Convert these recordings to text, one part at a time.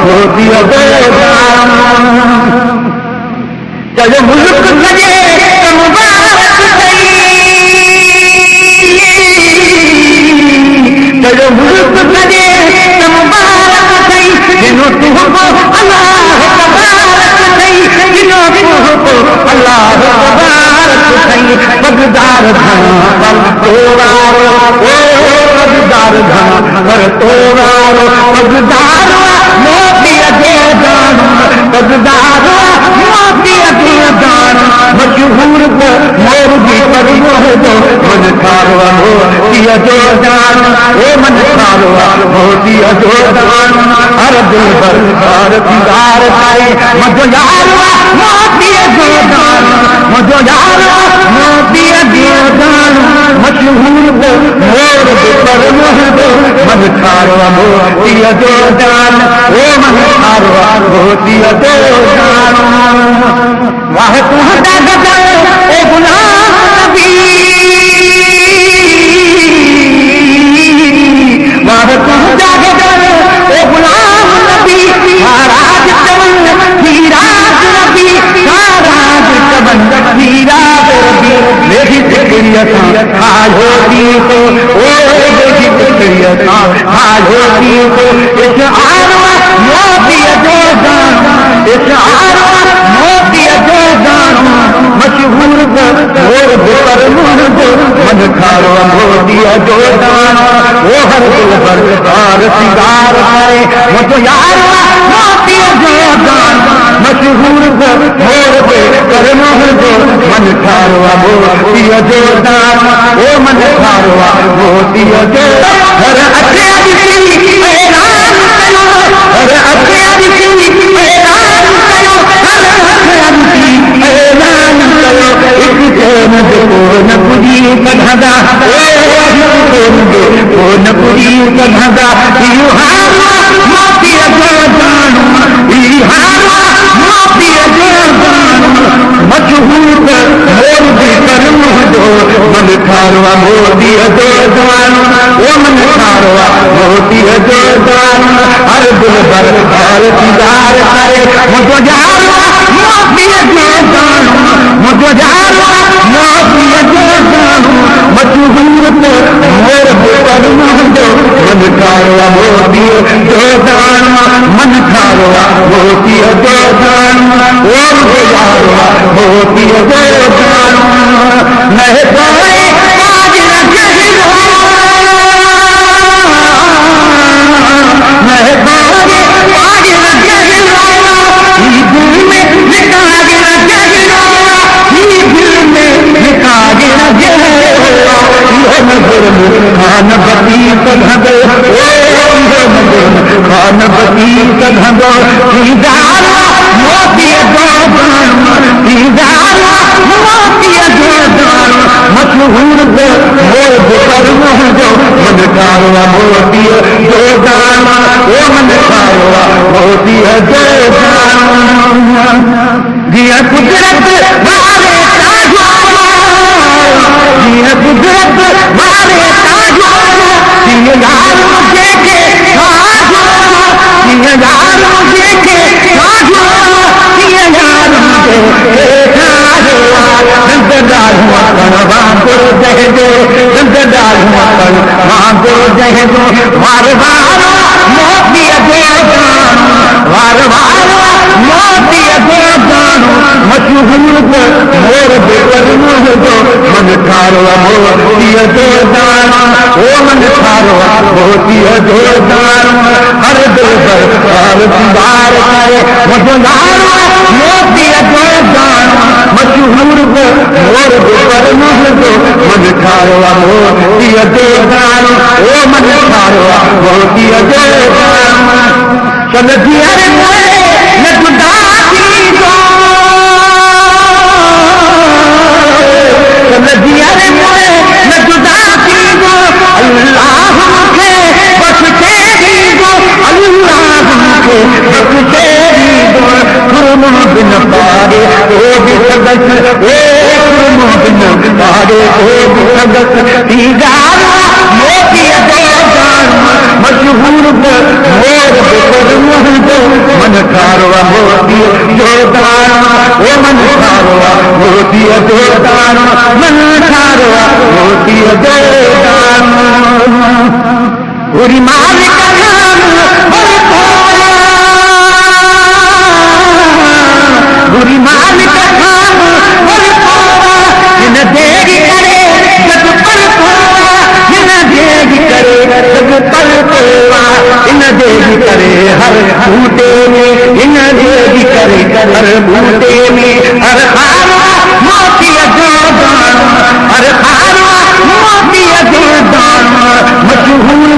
मोती सॼो मुल्क सॼे मुबारक थई जिनो तुहको अल्लाह तबारक थई जिनो तुहको अल्लाह तबारक थई बगदार धन पर तोवारो ओ बगदार धन पर तोवारो बगदार मोती अजे जान बगदार मोती अजे जान मशहूर मोर भी पर मोहदो मन खारो मोती अजे जान ओ मन खारो मोती अजे जान हर दिल पर सार दीदार आए मजो यार मोती अजे जान मजो यार मोती अजे जान मशहूर मोर भी पर मोहदो मन खारो मोती अजे जान ओ मन खारो मोती अजे जान वाह तुहदा गजल ए गुलाम नबी वाह तुहदा गजल ए गुलाम नबी महाराज चमन धीराज नबी महाराज चमन धीराज नबी मेरी फिक्रियत होती तो ओ मेरी फिक्रियत होती तो इस आरवा मोती जो जान इस आरवा मोती जो जान मशहूर मोर पर मुझो मन खारो मोती जो जान वो हर दिल पर सार सिगार आए मुझो यार मोती जो जान मशहूर मोर पर मुझो मन खारो मोती जो जान वो मन खारो मोती जो हर अखे ऐलान करो हर अखे ऐलान करो हर अखे ऐलान करो एक जन को न पुरी कन्हदा को न पुरी कन्हदा युहारा मोती जो जान युहारा मोती जो जान मशहूर मोर भी कर मुझो मन खारो मोती जो जान वो मन खारो मोती जो जान हर दिल पर हर दीदार आए मुझो यार मोती जो जान मुझो यार मोती जो जान मशहूर मोर पर मुझो मन खारो मोती जो जान मन खारो मोती जो जान ओ यार मोती जो जान महकाए आज रजहरो महकाए आज रजहरो ई दिल में निकाज रजहरो ई दिल में निकाज रजहरो ये नजर खान बती कधगो ओ नजर खान बती कधगो दीदार मोती जो जान दीदार मोती जो जान मशहूर मोर पर मुझो मन खारो मोती जो जान ओ मन खारो मोती जो जान दिया कुदरत मारे ताजो दिया कुदरत मारे ताजो दिया यार मुझे के ताजो दिया यार मुझे के ताजो दिया यार मुझे के ताजो नंददार हुआ वांगो जहजो नंददार हुआ वांगो जहजो वार वार मोती जो जान वार वार मोती जो जान मशहूर मोर पर मुझो मन खारो मोती जो जान ओ मन खारो मोती जो जान हर दिल पर सार दीदार आए मुझो यार मोती जो जान मशहूर मोर पर मुझो मन खारो मोती जो जान ओ मन खारो मोती जो जान चल दिया रे न जुदा थी दो चल दिया रे न जुदा थी दो अल्लाह मुझे बस तेरी दो अल्लाह मुझे बस तेरी दो कुर्म बिन पारे ओ भी सगस ए कुर्म बिन पारे ओ भी सगस दीदार मोती जो जान मशहूर मोर पर मुझो मन खारो मोती जो जान ओ मन खारो मोती जो जान मन खारो मोती जो जान बुरी मालिक नाम बुरी मालिक नाम इन देगी करे जग पर इन देगी करे जग पर इन देगी करे हर बूटे में इन देगी करे हर बूटे में हर खारा मोती जो दान हर खारा मोती जो दान मशहूर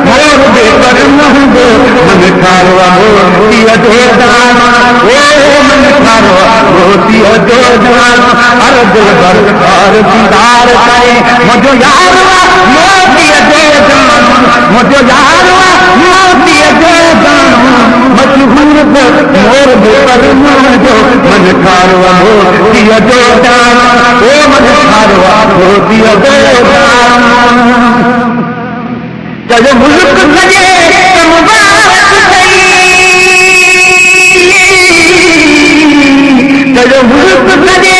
मोर दे पर महबो मन खारवा मोती जो दान ओ मन खारवा मोती जो दान हर दिल भर हर दीदार करे मुझो यारवा मोती जो दान मुझो यारवा मोती जो दान मशहूर मोर दे पर महबो मन खारवा मोती जो दान ओ मन खारवा मोती जो दान जब मुल्क सजे मुबारक सही जब मुल्क सजे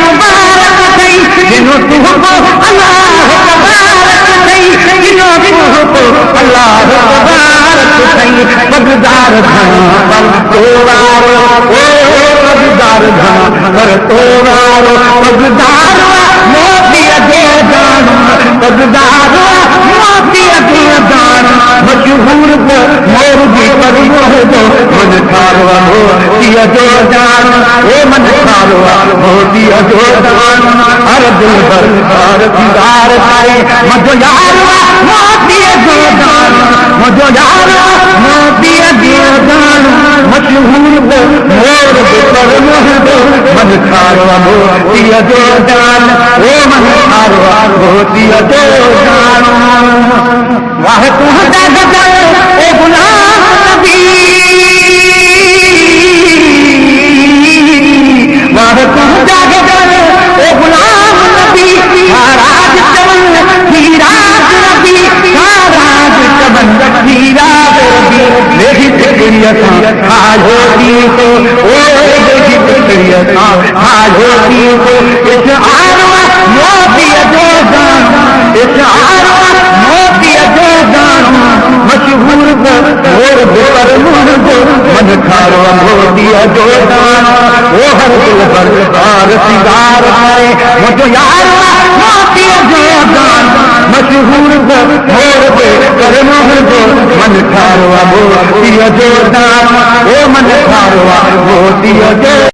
मुबारक सही जिनो तुमको अल्लाह तबारक सही जिनो तुमको अल्लाह तबारक सही बगदार पर तोवारो ओ बगदार पर तोवारो बगदार मोती दे दान बगदार मोती दे दान मशहूर मोर जी पर महबो मन खारवा मोती जो दान ओ मन खारवा मोती जो दान हर दिल भर हर दीदार करे मुझो यारवा मोती जो दान मुझो यारवा मोती जो दान मशहूर मोर जी पर महबो मन खारवा मोती जो दान ओ मन खारवा मोती जो दान वाह तुहदा गजल ए गुलाम नबी वाह तुहदा गजल ए गुलाम नबी राज चमन हीराज नबी राज चमन हीराज नबी मेरी फिक्रिया आज होती तो ओ मेरी फिक्रिया आज होती तो इस आरवा मोती जो दान इस आरवा मोती जो दान मशहूर मोर पर महबो मन खारवा मोती जो दान ओ हर दिल पर बार सिंगार करे मुझो यारवा मोती जो दान मशहूर मोर पर महबो मन खारवा मोती जो दान ओ मन खारवा मोती जो